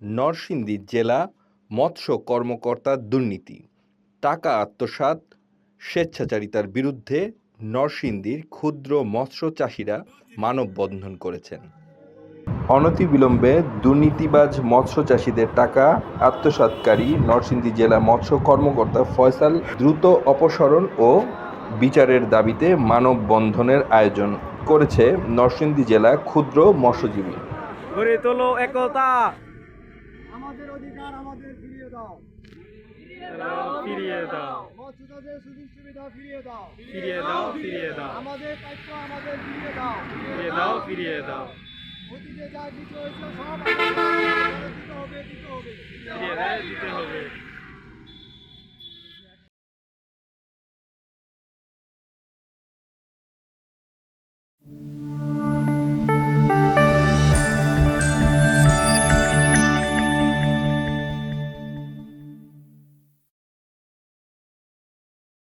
নরসিংদী জেলা মৎস্য কর্মকর্তার দুর্নীতি, টাকা আত্মসাৎ, স্বেচ্ছাচারিতার বিরুদ্ধে নরসিংদীর ক্ষুদ্র মৎস্য চাষিরা মানববন্ধন করেছেন। অনতিবিলম্বে দুর্নীতিবাজ মৎস্য চাষিদের টাকা আত্মসাৎকারী নরসিংদী জেলা মৎস্য কর্মকর্তা ফয়সাল দ্রুত অপসারণ ও বিচারের দাবিতে মানববন্ধনের আয়োজন করেছে নরসিংদী জেলা ক্ষুদ্র মৎস্যজীবী। গড়ে তোলো একতা, আমাদের অধিকার আমাদের ফিরিয়ে দাও, ফিরিয়ে দাও, মৎস্যচাষের সুযোগ সুবিধা ফিরিয়ে দাও, ফিরিয়ে দাও, ফিরিয়ে দাও, আমাদের দায়িত্ব আমাদের ফিরিয়ে দাও, ফিরিয়ে দাও, ফিরিয়ে দাও। অতীতে যা কিছু হয়েছে সব আমাদের